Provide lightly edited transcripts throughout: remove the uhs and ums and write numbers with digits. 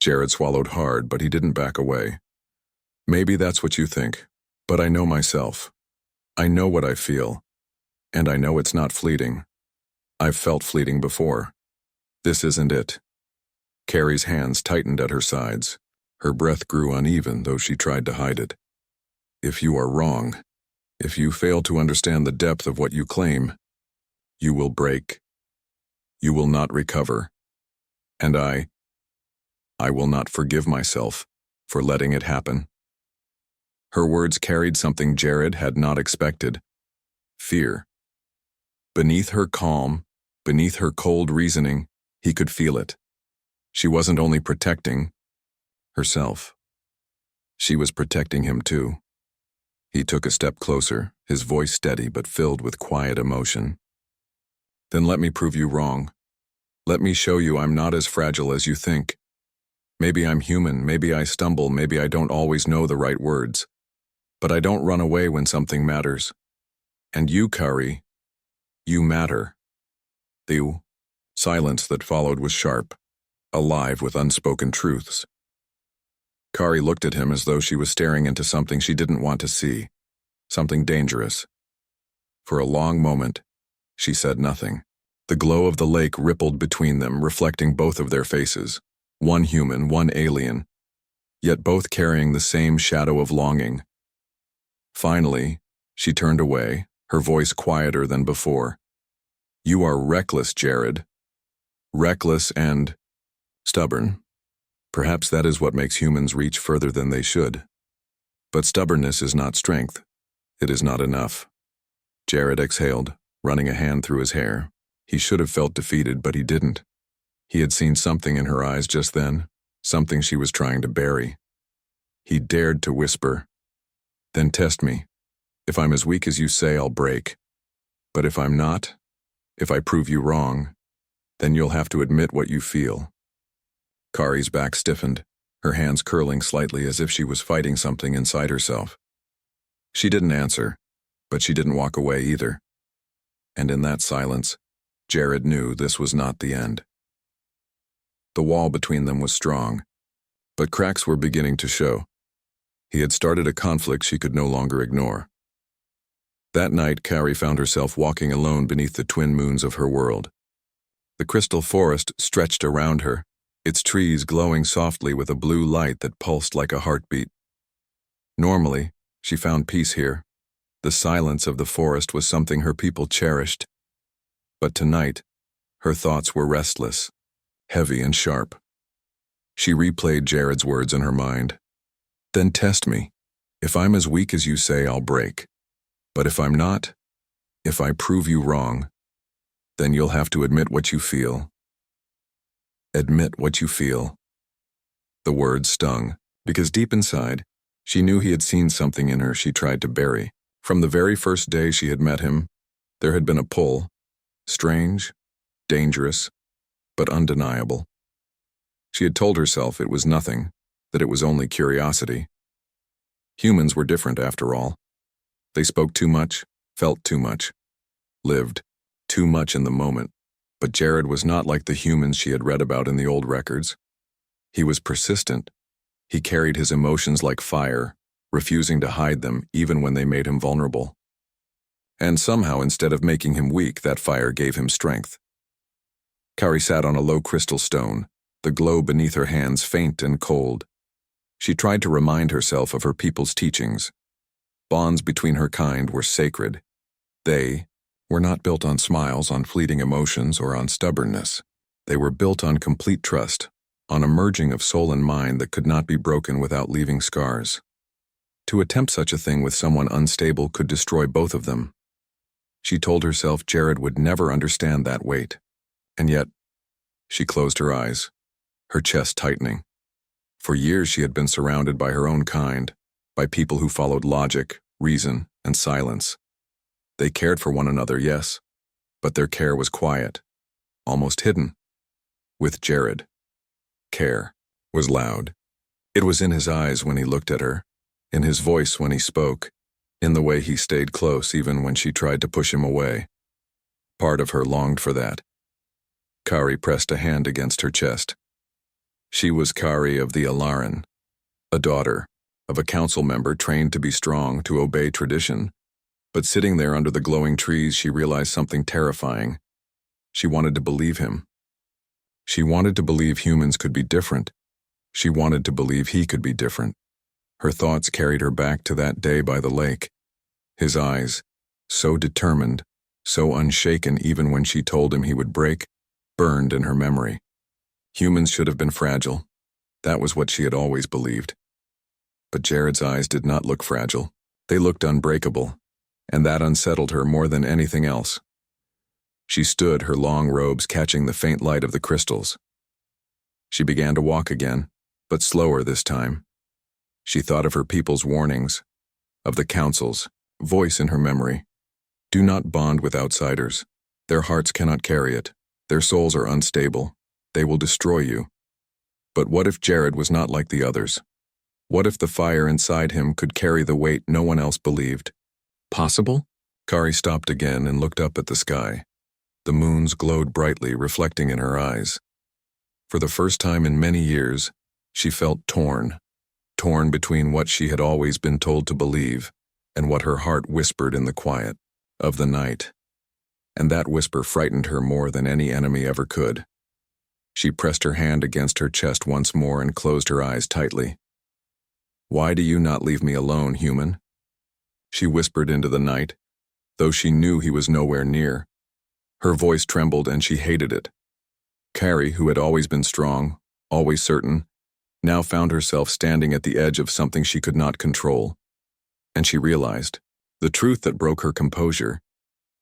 Jared swallowed hard, but he didn't back away. Maybe that's what you think, but I know myself. I know what I feel, and I know it's not fleeting. I've felt fleeting before. This isn't it. Carrie's hands tightened at her sides. Her breath grew uneven, though she tried to hide it. If you are wrong, if you fail to understand the depth of what you claim, you will break. You will not recover. And I will not forgive myself for letting it happen. Her words carried something Jared had not expected. Fear. Beneath her calm, beneath her cold reasoning, he could feel it. She wasn't only protecting herself. She was protecting him too. He took a step closer, his voice steady but filled with quiet emotion. Then let me prove you wrong. Let me show you I'm not as fragile as you think. Maybe I'm human, maybe I stumble, maybe I don't always know the right words. But I don't run away when something matters. And you, Kari, you matter. The silence that followed was sharp, alive with unspoken truths. Kari looked at him as though she was staring into something she didn't want to see, something dangerous. For a long moment, she said nothing. The glow of the lake rippled between them, reflecting both of their faces, one human, one alien, yet both carrying the same shadow of longing. Finally, she turned away, her voice quieter than before. You are reckless, Jared. Reckless and stubborn. Perhaps that is what makes humans reach further than they should. But stubbornness is not strength. It is not enough. Jared exhaled, running a hand through his hair. He should have felt defeated, but he didn't. He had seen something in her eyes just then, something she was trying to bury. He dared to whisper, "Then test me. If I'm as weak as you say, I'll break. But if I'm not, if I prove you wrong, then you'll have to admit what you feel." Kari's back stiffened, her hands curling slightly as if she was fighting something inside herself. She didn't answer, but she didn't walk away either. And in that silence, Jared knew this was not the end. The wall between them was strong, but cracks were beginning to show. He had started a conflict she could no longer ignore. That night, Kari found herself walking alone beneath the twin moons of her world. The crystal forest stretched around her, its trees glowing softly with a blue light that pulsed like a heartbeat. Normally, she found peace here. The silence of the forest was something her people cherished. But tonight, her thoughts were restless, heavy and sharp. She replayed Jared's words in her mind. Then test me. If I'm as weak as you say, I'll break. But if I'm not, if I prove you wrong, then you'll have to admit what you feel. Admit what you feel. The words stung, because deep inside, she knew he had seen something in her she tried to bury. From the very first day she had met him, there had been a pull, strange, dangerous, but undeniable. She had told herself it was nothing, that it was only curiosity. Humans were different after all. They spoke too much, felt too much, lived too much in the moment. But Jared was not like the humans she had read about in the old records. He was persistent. He carried his emotions like fire, refusing to hide them even when they made him vulnerable. And somehow, instead of making him weak, that fire gave him strength. Kari sat on a low crystal stone, the glow beneath her hands faint and cold. She tried to remind herself of her people's teachings. Bonds between her kind were sacred. They were not built on smiles, on fleeting emotions, or on stubbornness. They were built on complete trust, on a merging of soul and mind that could not be broken without leaving scars. To attempt such a thing with someone unstable could destroy both of them. She told herself Jared would never understand that weight. And yet, she closed her eyes, her chest tightening. For years she had been surrounded by her own kind, by people who followed logic, reason, and silence. They cared for one another, yes, but their care was quiet, almost hidden. With Jared, care was loud. It was in his eyes when he looked at her, in his voice when he spoke, in the way he stayed close even when she tried to push him away. Part of her longed for that. Kari pressed a hand against her chest. She was Kari of the Alaran, a daughter of a council member trained to be strong, to obey tradition. But sitting there under the glowing trees, she realized something terrifying. She wanted to believe him. She wanted to believe humans could be different. She wanted to believe he could be different. Her thoughts carried her back to that day by the lake. His eyes, so determined, so unshaken even when she told him he would break, burned in her memory. Humans should have been fragile. That was what she had always believed. But Jared's eyes did not look fragile. They looked unbreakable, and that unsettled her more than anything else. She stood, her long robes catching the faint light of the crystals. She began to walk again, but slower this time. She thought of her people's warnings, of the council's voice in her memory. Do not bond with outsiders. Their hearts cannot carry it. Their souls are unstable. They will destroy you. But what if Jared was not like the others? What if the fire inside him could carry the weight no one else believed? Possible? Kari stopped again and looked up at the sky. The moons glowed brightly, reflecting in her eyes. For the first time in many years, she felt torn between what she had always been told to believe and what her heart whispered in the quiet of the night. And that whisper frightened her more than any enemy ever could. She pressed her hand against her chest once more and closed her eyes tightly. Why do you not leave me alone, human? She whispered into the night, though she knew he was nowhere near. Her voice trembled and she hated it. Kari, who had always been strong, always certain, now found herself standing at the edge of something she could not control. And she realized the truth that broke her composure.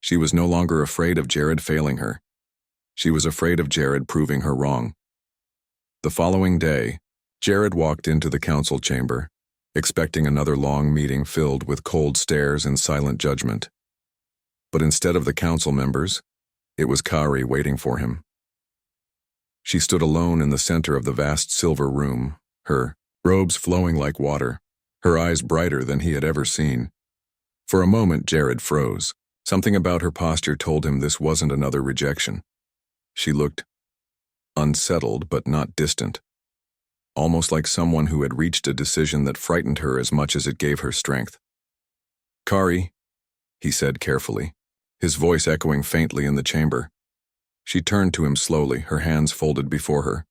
She was no longer afraid of Jared failing her. She was afraid of Jared proving her wrong. The following day, Jared walked into the council chamber, expecting another long meeting filled with cold stares and silent judgment. But instead of the council members, it was Kari waiting for him. She stood alone in the center of the vast silver room, her robes flowing like water, her eyes brighter than he had ever seen. For a moment, Jared froze. Something about her posture told him this wasn't another rejection. She looked unsettled but not distant, almost like someone who had reached a decision that frightened her as much as it gave her strength. Kari, he said carefully, his voice echoing faintly in the chamber. She turned to him slowly, her hands folded before her.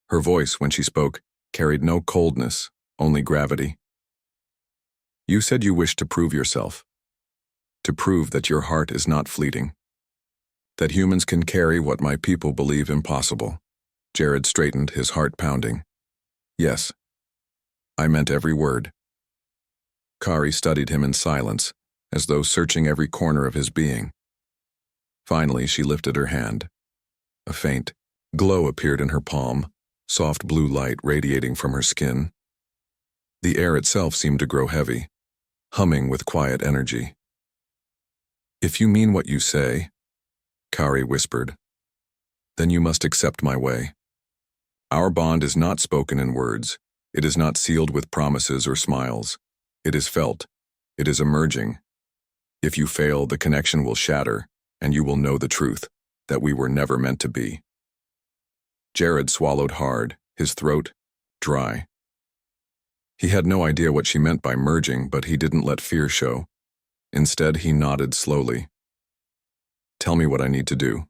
Her voice, when she spoke, carried no coldness, only gravity. You said you wished to prove yourself, to prove that your heart is not fleeting, that humans can carry what my people believe impossible. Jared straightened, his heart pounding. Yes, I meant every word. Kari studied him in silence, as though searching every corner of his being. Finally, she lifted her hand. A faint glow appeared in her palm, soft blue light radiating from her skin. The air itself seemed to grow heavy, humming with quiet energy. If you mean what you say, Kari whispered, then you must accept my way. Our bond is not spoken in words. It is not sealed with promises or smiles. It is felt. It is emerging. If you fail, the connection will shatter, and you will know the truth, that we were never meant to be. Jared swallowed hard, his throat dry. He had no idea what she meant by merging, but he didn't let fear show. Instead, he nodded slowly. Tell me what I need to do.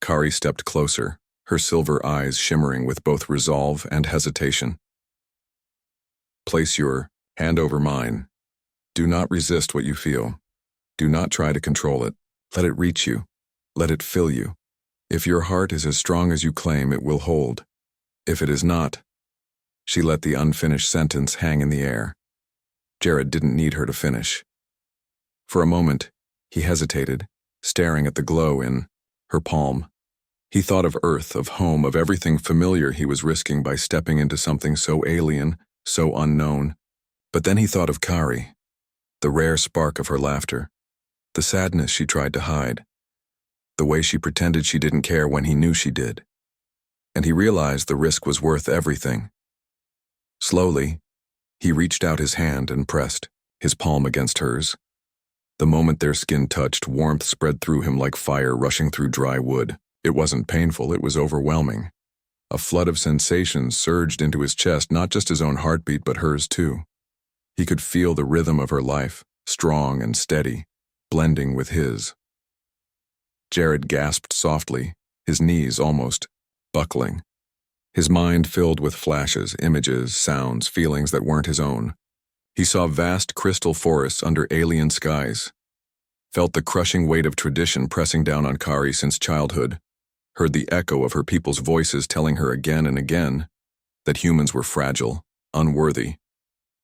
Kari stepped closer, her silver eyes shimmering with both resolve and hesitation. Place your hand over mine. Do not resist what you feel. Do not try to control it. Let it reach you. Let it fill you. If your heart is as strong as you claim, it will hold. If it is not, she let the unfinished sentence hang in the air. Jared didn't need her to finish. For a moment, he hesitated, staring at the glow in her palm. He thought of Earth, of home, of everything familiar he was risking by stepping into something so alien, so unknown. But then he thought of Kari, the rare spark of her laughter, the sadness she tried to hide, the way she pretended she didn't care when he knew she did. And he realized the risk was worth everything. Slowly, he reached out his hand and pressed his palm against hers. The moment their skin touched, warmth spread through him like fire rushing through dry wood. It wasn't painful, it was overwhelming. A flood of sensations surged into his chest, not just his own heartbeat, but hers too. He could feel the rhythm of her life, strong and steady, blending with his. Jared gasped softly, his knees almost buckling. His mind filled with flashes, images, sounds, feelings that weren't his own. He saw vast crystal forests under alien skies, felt the crushing weight of tradition pressing down on Kari since childhood, heard the echo of her people's voices telling her again and again that humans were fragile, unworthy,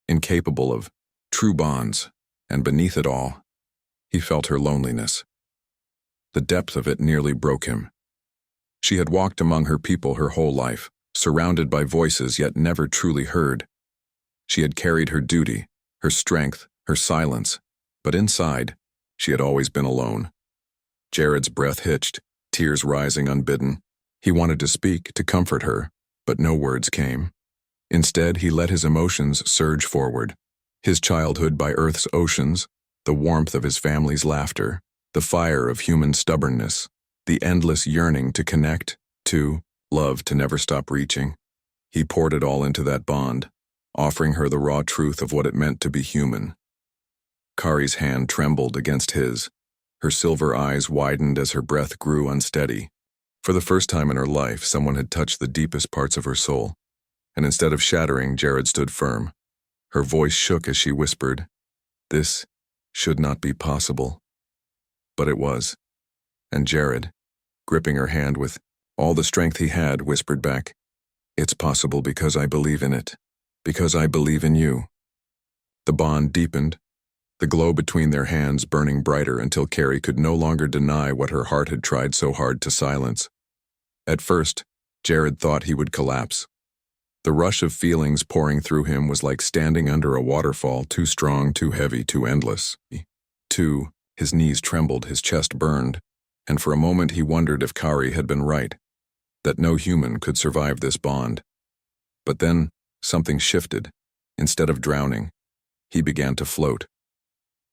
incapable of true bonds, and beneath it all, he felt her loneliness. The depth of it nearly broke him. She had walked among her people her whole life, surrounded by voices yet never truly heard. She had carried her duty, her strength, her silence, but inside, she had always been alone. Jared's breath hitched, tears rising unbidden. He wanted to speak, to comfort her, but no words came. Instead, he let his emotions surge forward. His childhood by Earth's oceans, the warmth of his family's laughter, the fire of human stubbornness, the endless yearning to connect, to love, to never stop reaching. He poured it all into that bond, offering her the raw truth of what it meant to be human. Kari's hand trembled against his. Her silver eyes widened as her breath grew unsteady. For the first time in her life, someone had touched the deepest parts of her soul. And instead of shattering, Jared stood firm. Her voice shook as she whispered, "This should not be possible." But it was. And Jared, gripping her hand with all the strength he had, whispered back, "It's possible because I believe in it. Because I believe in you." The bond deepened, the glow between their hands burning brighter until Kari could no longer deny what her heart had tried so hard to silence. At first, Jared thought he would collapse. The rush of feelings pouring through him was like standing under a waterfall, too strong, too heavy, too endless. His knees trembled, his chest burned, and for a moment he wondered if Kari had been right, that no human could survive this bond. But then, something shifted. Instead of drowning, he began to float.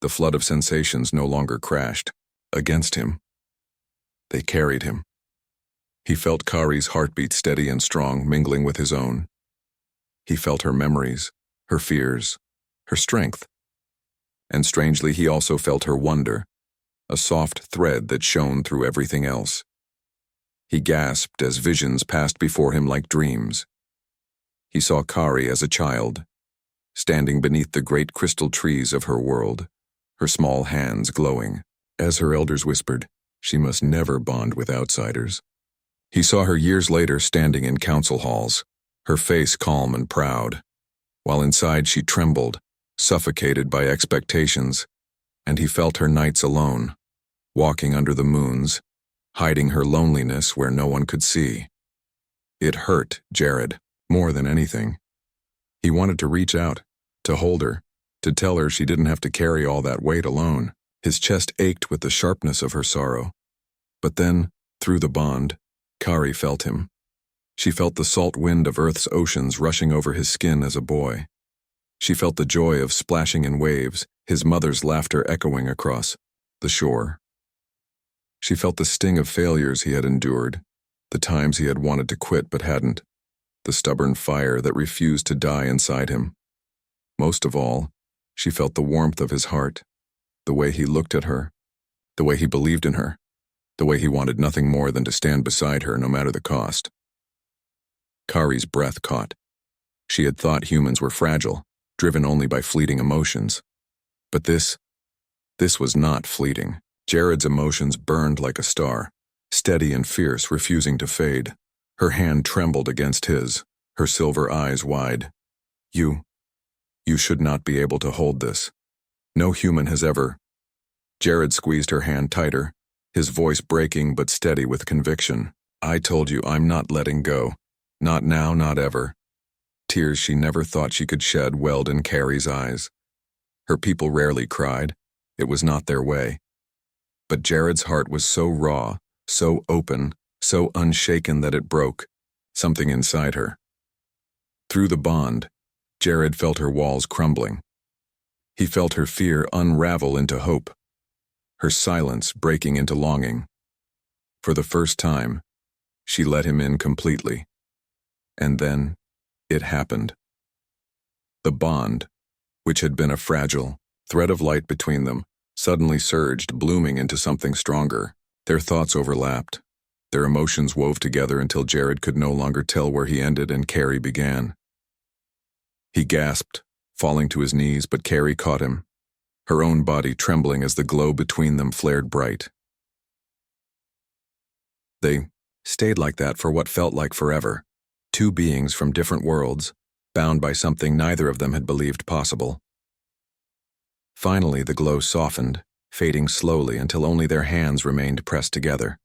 The flood of sensations no longer crashed against him. They carried him. He felt Kari's heartbeat steady and strong, mingling with his own. He felt her memories, her fears, her strength. And strangely, he also felt her wonder, a soft thread that shone through everything else. He gasped as visions passed before him like dreams. He saw Kari as a child, standing beneath the great crystal trees of her world, her small hands glowing. As her elders whispered, she must never bond with outsiders. He saw her years later standing in council halls, her face calm and proud, while inside she trembled, suffocated by expectations, and he felt her nights alone, walking under the moons, hiding her loneliness where no one could see. It hurt Jared more than anything. He wanted to reach out, to hold her, to tell her she didn't have to carry all that weight alone. His chest ached with the sharpness of her sorrow. But then, through the bond, Kari felt him. She felt the salt wind of Earth's oceans rushing over his skin as a boy. She felt the joy of splashing in waves, his mother's laughter echoing across the shore. She felt the sting of failures he had endured, the times he had wanted to quit but hadn't, the stubborn fire that refused to die inside him. Most of all, she felt the warmth of his heart, the way he looked at her, the way he believed in her, the way he wanted nothing more than to stand beside her no matter the cost. Kari's breath caught. She had thought humans were fragile, driven only by fleeting emotions. But this was not fleeting. Jared's emotions burned like a star, steady and fierce, refusing to fade. Her hand trembled against his, her silver eyes wide. You should not be able to hold this. No human has ever. Jared squeezed her hand tighter, his voice breaking but steady with conviction. I told you I'm not letting go. Not now, not ever. Tears she never thought she could shed welled in Kari's eyes. Her people rarely cried. It was not their way. But Jared's heart was so raw, so open, so unshaken that it broke, something inside her. Through the bond, Jared felt her walls crumbling. He felt her fear unravel into hope, her silence breaking into longing. For the first time, she let him in completely. And then, it happened. The bond, which had been a fragile thread of light between them, suddenly surged, blooming into something stronger. Their thoughts overlapped. Their emotions wove together until Jared could no longer tell where he ended and Carrie began. He gasped, falling to his knees, but Carrie caught him, her own body trembling as the glow between them flared bright. They stayed like that for what felt like forever, two beings from different worlds, bound by something neither of them had believed possible. Finally, the glow softened, fading slowly until only their hands remained pressed together.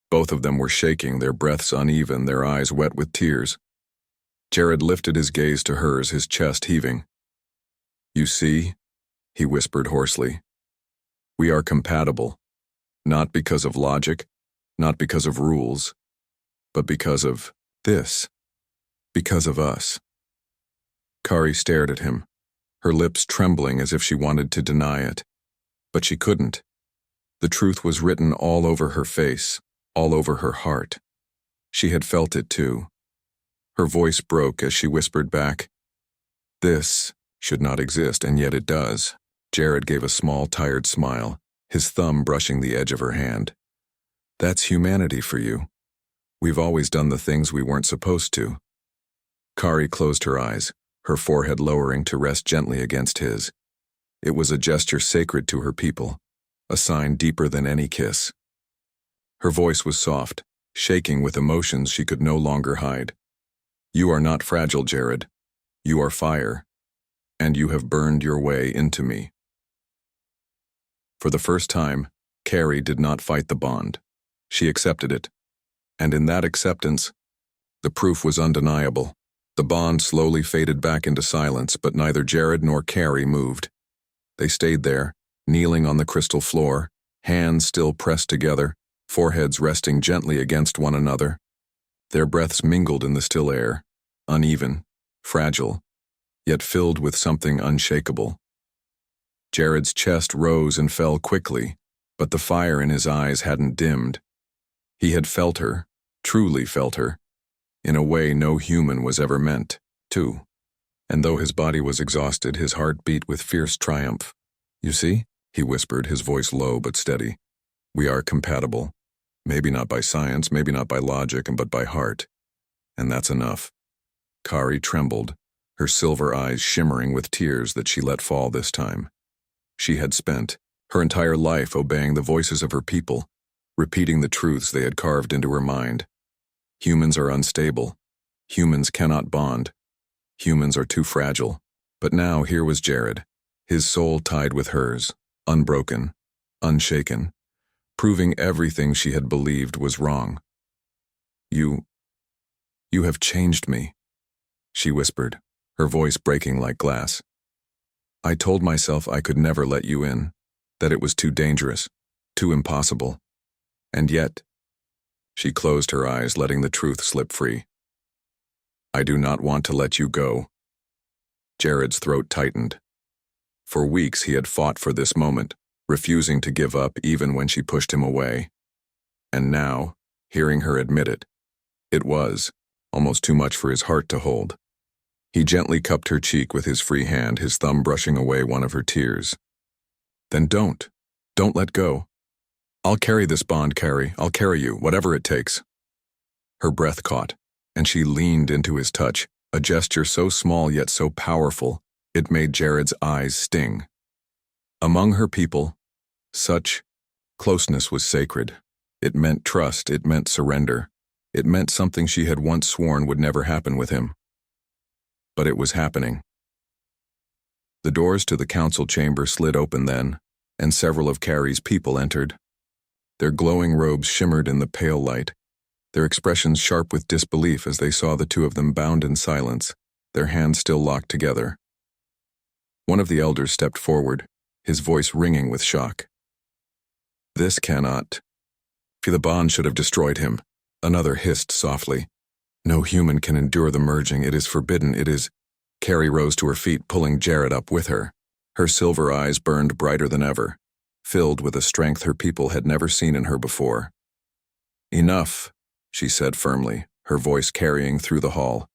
Both of them were shaking, their breaths uneven, their eyes wet with tears. Jared lifted his gaze to hers, his chest heaving. "You see," he whispered hoarsely, "we are compatible, not because of logic, not because of rules, but because of this, because of us." Kari stared at him, her lips trembling as if she wanted to deny it. But she couldn't. The truth was written all over her face, all over her heart. She had felt it too. Her voice broke as she whispered back, "This should not exist, and yet it does." Jared gave a small, tired smile, his thumb brushing the edge of her hand. "That's humanity for you. We've always done the things we weren't supposed to." Kari closed her eyes, her forehead lowering to rest gently against his. It was a gesture sacred to her people, a sign deeper than any kiss. Her voice was soft, shaking with emotions she could no longer hide. "You are not fragile, Jared. You are fire, and you have burned your way into me." For the first time, Carrie did not fight the bond. She accepted it. And in that acceptance, the proof was undeniable. The bond slowly faded back into silence, but neither Jared nor Carrie moved. They stayed there, kneeling on the crystal floor, hands still pressed together, foreheads resting gently against one another. Their breaths mingled in the still air, uneven, fragile, yet filled with something unshakable. Jared's chest rose and fell quickly, but the fire in his eyes hadn't dimmed. He had felt her, truly felt her, in a way no human was ever meant to. And though his body was exhausted, his heart beat with fierce triumph. "You see," he whispered, his voice low but steady, "we are compatible. Maybe not by science, maybe not by logic, but by heart. And that's enough." Kari trembled, her silver eyes shimmering with tears that she let fall this time. She had spent her entire life obeying the voices of her people, repeating the truths they had carved into her mind. Humans are unstable. Humans cannot bond. Humans are too fragile. But now here was Jared, his soul tied with hers, unbroken, unshaken, proving everything she had believed was wrong. You have changed me," she whispered, her voice breaking like glass. "I told myself I could never let you in, that it was too dangerous, too impossible. And yet," she closed her eyes, letting the truth slip free, "I do not want to let you go." Jared's throat tightened. For weeks he had fought for this moment, refusing to give up even when she pushed him away. And now, hearing her admit it, it was almost too much for his heart to hold. He gently cupped her cheek with his free hand, his thumb brushing away one of her tears. "Then don't let go. I'll carry this bond, Carrie. I'll carry you, whatever it takes." Her breath caught, and she leaned into his touch, a gesture so small yet so powerful, it made Jared's eyes sting. Among her people, such closeness was sacred. It meant trust, it meant surrender. It meant something she had once sworn would never happen with him. But it was happening. The doors to the council chamber slid open then, and several of Carrie's people entered. Their glowing robes shimmered in the pale light, their expressions sharp with disbelief as they saw the two of them bound in silence, their hands still locked together. One of the elders stepped forward, his voice ringing with shock. "This cannot. The bond should have destroyed him," another hissed softly. "No human can endure the merging. It is forbidden. It is—" Carrie rose to her feet, pulling Jared up with her. Her silver eyes burned brighter than ever, filled with a strength her people had never seen in her before. "Enough," she said firmly, her voice carrying through the hall.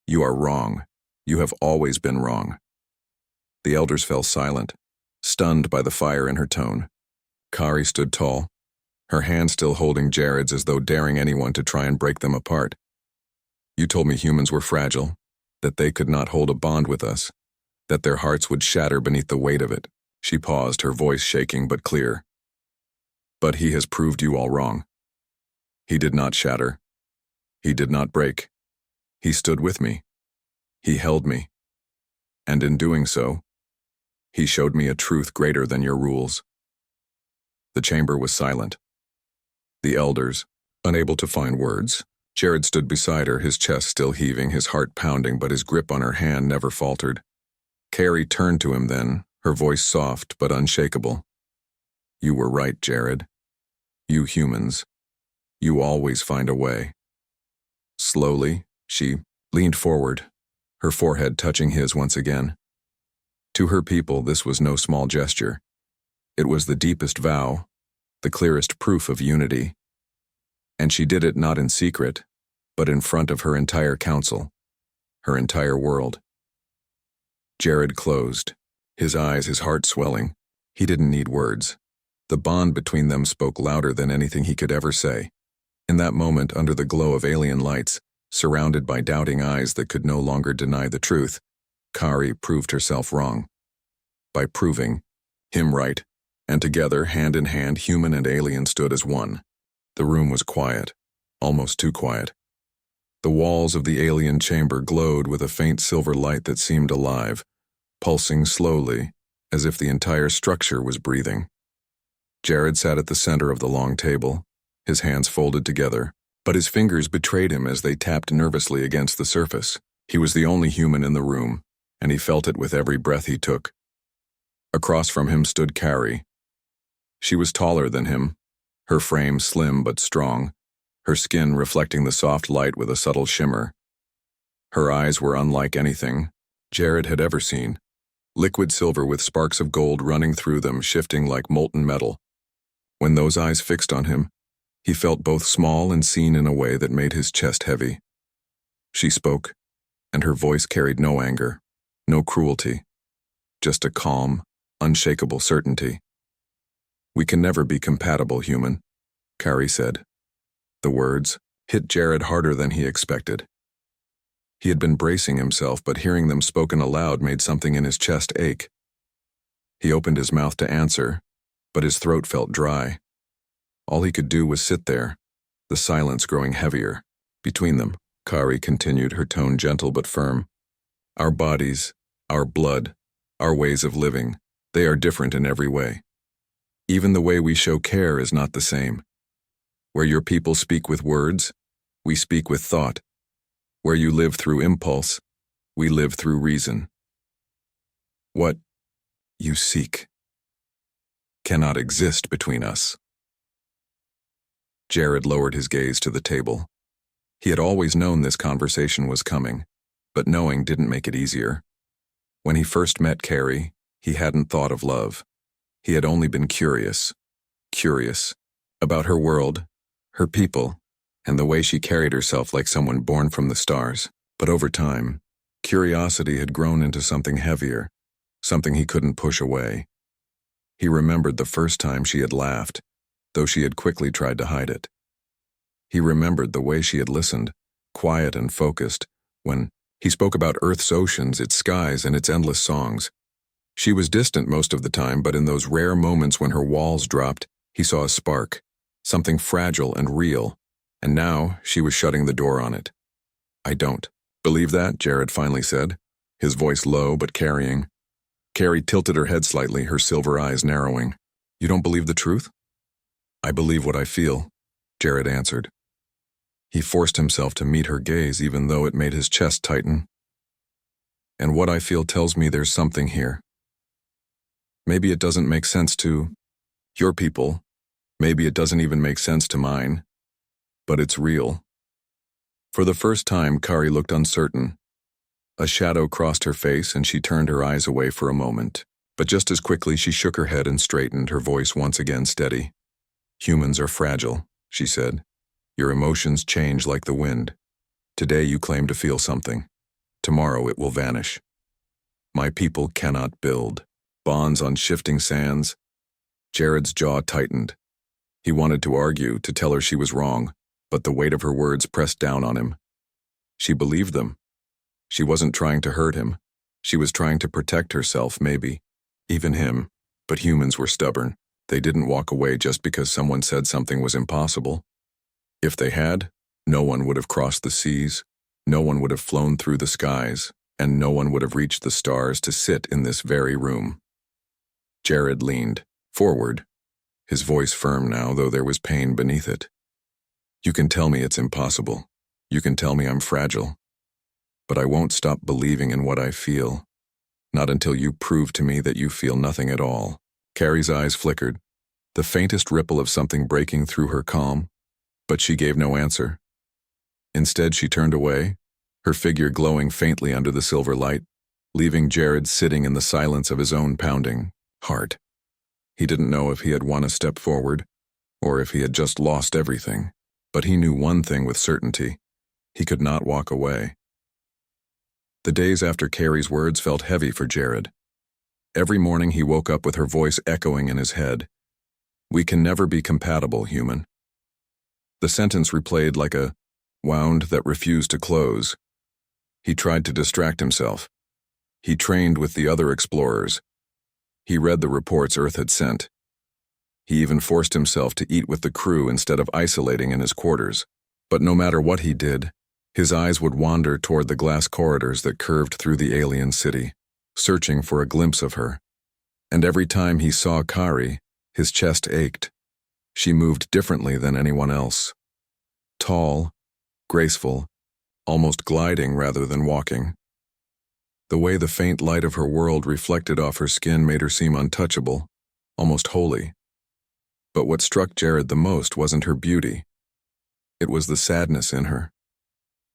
"You are wrong. You have always been wrong." The elders fell silent, stunned by the fire in her tone. Kari stood tall, her hand still holding Jared's as though daring anyone to try and break them apart. "You told me humans were fragile, that they could not hold a bond with us, that their hearts would shatter beneath the weight of it." She paused, her voice shaking but clear. "But he has proved you all wrong. He did not shatter. He did not break. He stood with me. He held me. And in doing so, he showed me a truth greater than your rules." The chamber was silent. The elders, unable to find words. Jared stood beside her, his chest still heaving, his heart pounding, but his grip on her hand never faltered. Kari turned to him then, her voice soft but unshakable. "You were right, Jared. You humans. You always find a way." Slowly, she leaned forward, her forehead touching his once again. To her people, this was no small gesture. It was the deepest vow, the clearest proof of unity. And she did it not in secret, but in front of her entire council, her entire world. Jared closed, his eyes, his heart swelling. He didn't need words. The bond between them spoke louder than anything he could ever say. In that moment, under the glow of alien lights, surrounded by doubting eyes that could no longer deny the truth, Kari proved herself wrong. By proving him right, and together, hand in hand, human and alien stood as one. The room was quiet, almost too quiet. The walls of the alien chamber glowed with a faint silver light that seemed alive, pulsing slowly, as if the entire structure was breathing. Jared sat at the center of the long table, his hands folded together, but his fingers betrayed him as they tapped nervously against the surface. He was the only human in the room, and he felt it with every breath he took. Across from him stood Kari. She was taller than him, her frame slim but strong, her skin reflecting the soft light with a subtle shimmer. Her eyes were unlike anything Jared had ever seen, liquid silver with sparks of gold running through them, shifting like molten metal. When those eyes fixed on him, he felt both small and seen in a way that made his chest heavy. She spoke, and her voice carried no anger, no cruelty, just a calm, unshakable certainty. "We can never be compatible, human," Kari said. The words hit Jared harder than he expected. He had been bracing himself, but hearing them spoken aloud made something in his chest ache. He opened his mouth to answer, but his throat felt dry. All he could do was sit there, the silence growing heavier. Between them, Kari continued, her tone gentle but firm. "Our bodies, our blood, our ways of living, they are different in every way. Even the way we show care is not the same. Where your people speak with words, we speak with thought. Where you live through impulse, we live through reason. What you seek cannot exist between us." Jared lowered his gaze to the table. He had always known this conversation was coming, but knowing didn't make it easier. When he first met Kari, he hadn't thought of love. He had only been curious about her world, her people, and the way she carried herself like someone born from the stars. But over time, curiosity had grown into something heavier, something he couldn't push away. He remembered the first time she had laughed, though she had quickly tried to hide it. He remembered the way she had listened, quiet and focused, when he spoke about Earth's oceans, its skies, and its endless songs. She was distant most of the time, but in those rare moments when her walls dropped, he saw a spark, something fragile and real, and now she was shutting the door on it. "I don't believe that," Jared finally said, his voice low but carrying. Kari tilted her head slightly, her silver eyes narrowing. "You don't believe the truth?" "I believe what I feel," Jared answered. He forced himself to meet her gaze, even though it made his chest tighten. "And what I feel tells me there's something here. Maybe it doesn't make sense to your people. Maybe it doesn't even make sense to mine. But it's real." For the first time, Kari looked uncertain. A shadow crossed her face and she turned her eyes away for a moment. But just as quickly she shook her head and straightened, her voice once again steady. "Humans are fragile," she said. "Your emotions change like the wind. Today you claim to feel something. Tomorrow it will vanish. My people cannot build bonds on shifting sands. Jared's jaw tightened. He wanted to argue, to tell her she was wrong, but the weight of her words pressed down on him. She believed them. She wasn't trying to hurt him. She was trying to protect herself, maybe. Even him. But humans were stubborn. They didn't walk away just because someone said something was impossible. If they had, no one would have crossed the seas, no one would have flown through the skies, and no one would have reached the stars to sit in this very room. Jared leaned forward, his voice firm now, though there was pain beneath it. You can tell me it's impossible. You can tell me I'm fragile. But I won't stop believing in what I feel. Not until you prove to me that you feel nothing at all. Carrie's eyes flickered, the faintest ripple of something breaking through her calm, but she gave no answer. Instead, she turned away, her figure glowing faintly under the silver light, leaving Jared sitting in the silence of his own pounding heart. He didn't know if he had won a step forward, or if he had just lost everything, but he knew one thing with certainty. He could not walk away. The days after Carrie's words felt heavy for Jared. Every morning he woke up with her voice echoing in his head. We can never be compatible, human. The sentence replayed like a wound that refused to close. He tried to distract himself. He trained with the other explorers. He read the reports Earth had sent. He even forced himself to eat with the crew instead of isolating in his quarters. But no matter what he did, his eyes would wander toward the glass corridors that curved through the alien city, searching for a glimpse of her. And every time he saw Kari, his chest ached. She moved differently than anyone else. Tall, graceful, almost gliding rather than walking. The way the faint light of her world reflected off her skin made her seem untouchable, almost holy. But what struck Jared the most wasn't her beauty. It was the sadness in her.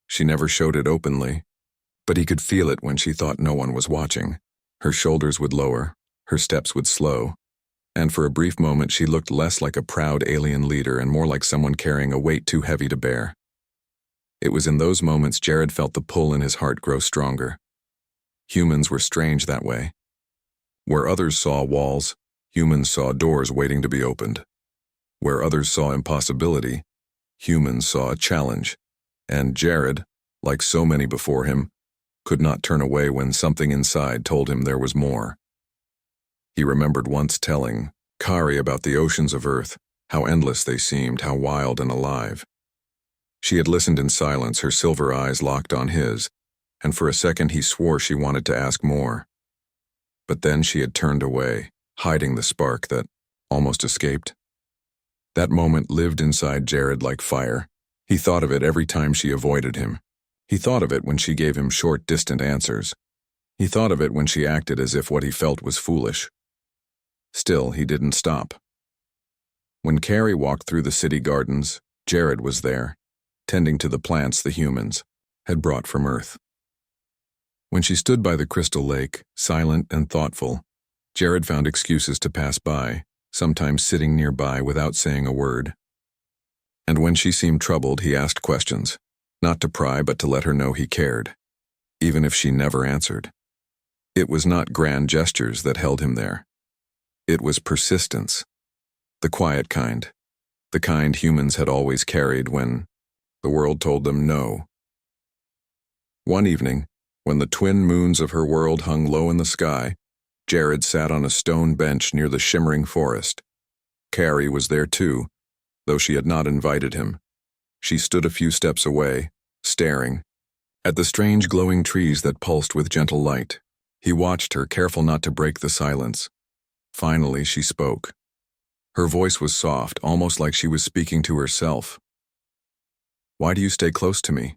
She never showed it openly, but he could feel it when she thought no one was watching. Her shoulders would lower, her steps would slow, and for a brief moment she looked less like a proud alien leader and more like someone carrying a weight too heavy to bear. It was in those moments Jared felt the pull in his heart grow stronger. Humans were strange that way. Where others saw walls, humans saw doors waiting to be opened. Where others saw impossibility, humans saw a challenge. And Jared, like so many before him, could not turn away when something inside told him there was more. He remembered once telling Kari about the oceans of Earth, how endless they seemed, how wild and alive. She had listened in silence, her silver eyes locked on his, and for a second he swore she wanted to ask more. But then she had turned away, hiding the spark that almost escaped. That moment lived inside Jared like fire. He thought of it every time she avoided him. He thought of it when she gave him short, distant answers. He thought of it when she acted as if what he felt was foolish. Still, he didn't stop. When Carrie walked through the city gardens, Jared was there, tending to the plants the humans had brought from Earth. When she stood by the crystal lake, silent and thoughtful, Jared found excuses to pass by, sometimes sitting nearby without saying a word. And when she seemed troubled, he asked questions, not to pry but to let her know he cared, even if she never answered. It was not grand gestures that held him there. It was persistence, the quiet kind, the kind humans had always carried when the world told them no. One evening, when the twin moons of her world hung low in the sky, Jared sat on a stone bench near the shimmering forest. Carrie was there too, though she had not invited him. She stood a few steps away, staring at the strange glowing trees that pulsed with gentle light. He watched her, careful not to break the silence. Finally, she spoke. Her voice was soft, almost like she was speaking to herself. Why do you stay close to me?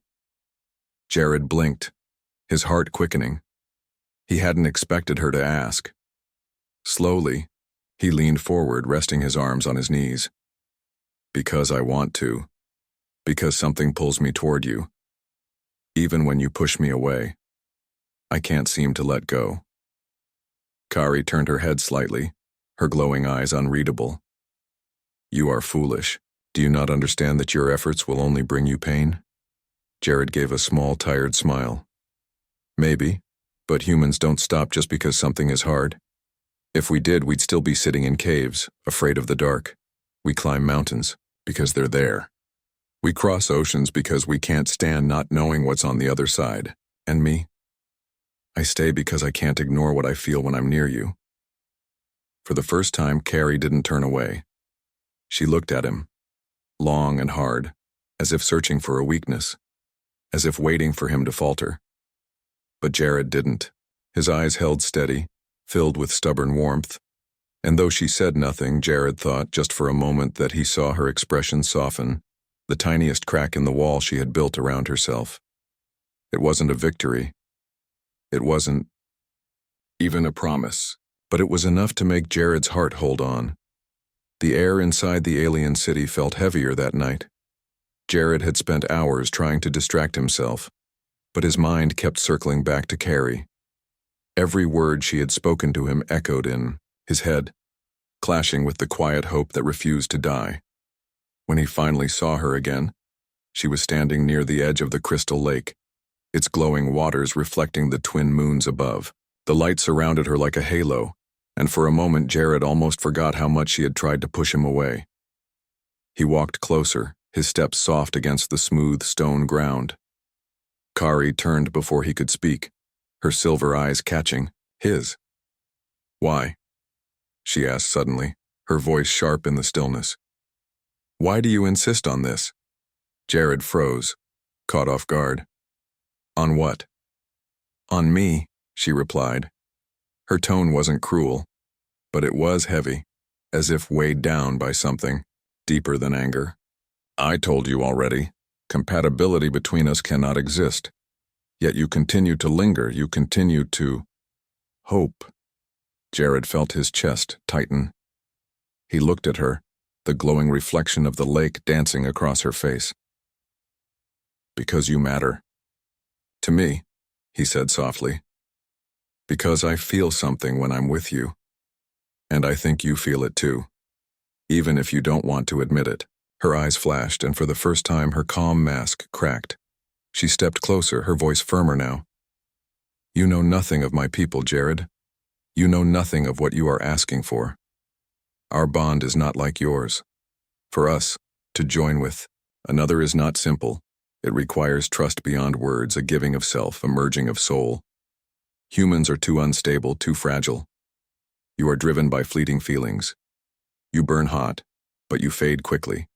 Jared blinked, his heart quickening. He hadn't expected her to ask. Slowly, he leaned forward, resting his arms on his knees. Because I want to. Because something pulls me toward you. Even when you push me away. I can't seem to let go. Kari turned her head slightly, her glowing eyes unreadable. You are foolish. Do you not understand that your efforts will only bring you pain? Jared gave a small, tired smile. Maybe, but humans don't stop just because something is hard. If we did, we'd still be sitting in caves, afraid of the dark. We climb mountains because they're there. We cross oceans because we can't stand not knowing what's on the other side. And me? I stay because I can't ignore what I feel when I'm near you. For the first time, Carrie didn't turn away. She looked at him, long and hard, as if searching for a weakness, as if waiting for him to falter. But Jared didn't. His eyes held steady, filled with stubborn warmth. And though she said nothing, Jared thought just for a moment that he saw her expression soften, the tiniest crack in the wall she had built around herself. It wasn't a victory. It wasn't even a promise, but it was enough to make Jared's heart hold on. The air inside the alien city felt heavier that night. Jared had spent hours trying to distract himself, but his mind kept circling back to Carrie. Every word she had spoken to him echoed in his head, clashing with the quiet hope that refused to die. When he finally saw her again, she was standing near the edge of the crystal lake, its glowing waters reflecting the twin moons above. The light surrounded her like a halo, and for a moment Jared almost forgot how much she had tried to push him away. He walked closer, his steps soft against the smooth stone ground. Kari turned before he could speak, her silver eyes catching his. "Why?" she asked suddenly, her voice sharp in the stillness. "Why do you insist on this?" Jared froze, caught off guard. "On what?" "On me," she replied. Her tone wasn't cruel, but it was heavy, as if weighed down by something deeper than anger. "I told you already, compatibility between us cannot exist. Yet you continue to linger, you continue to hope." Jared felt his chest tighten. He looked at her, the glowing reflection of the lake dancing across her face. "Because you matter. To me," he said softly. "Because I feel something when I'm with you. And I think you feel it too, even if you don't want to admit it." Her eyes flashed, and for the first time her calm mask cracked. She stepped closer, her voice firmer now. "You know nothing of my people, Jared. You know nothing of what you are asking for. Our bond is not like yours. For us, to join with another is not simple. It requires trust beyond words, a giving of self, a merging of soul. Humans are too unstable, too fragile. You are driven by fleeting feelings. You burn hot, but you fade quickly.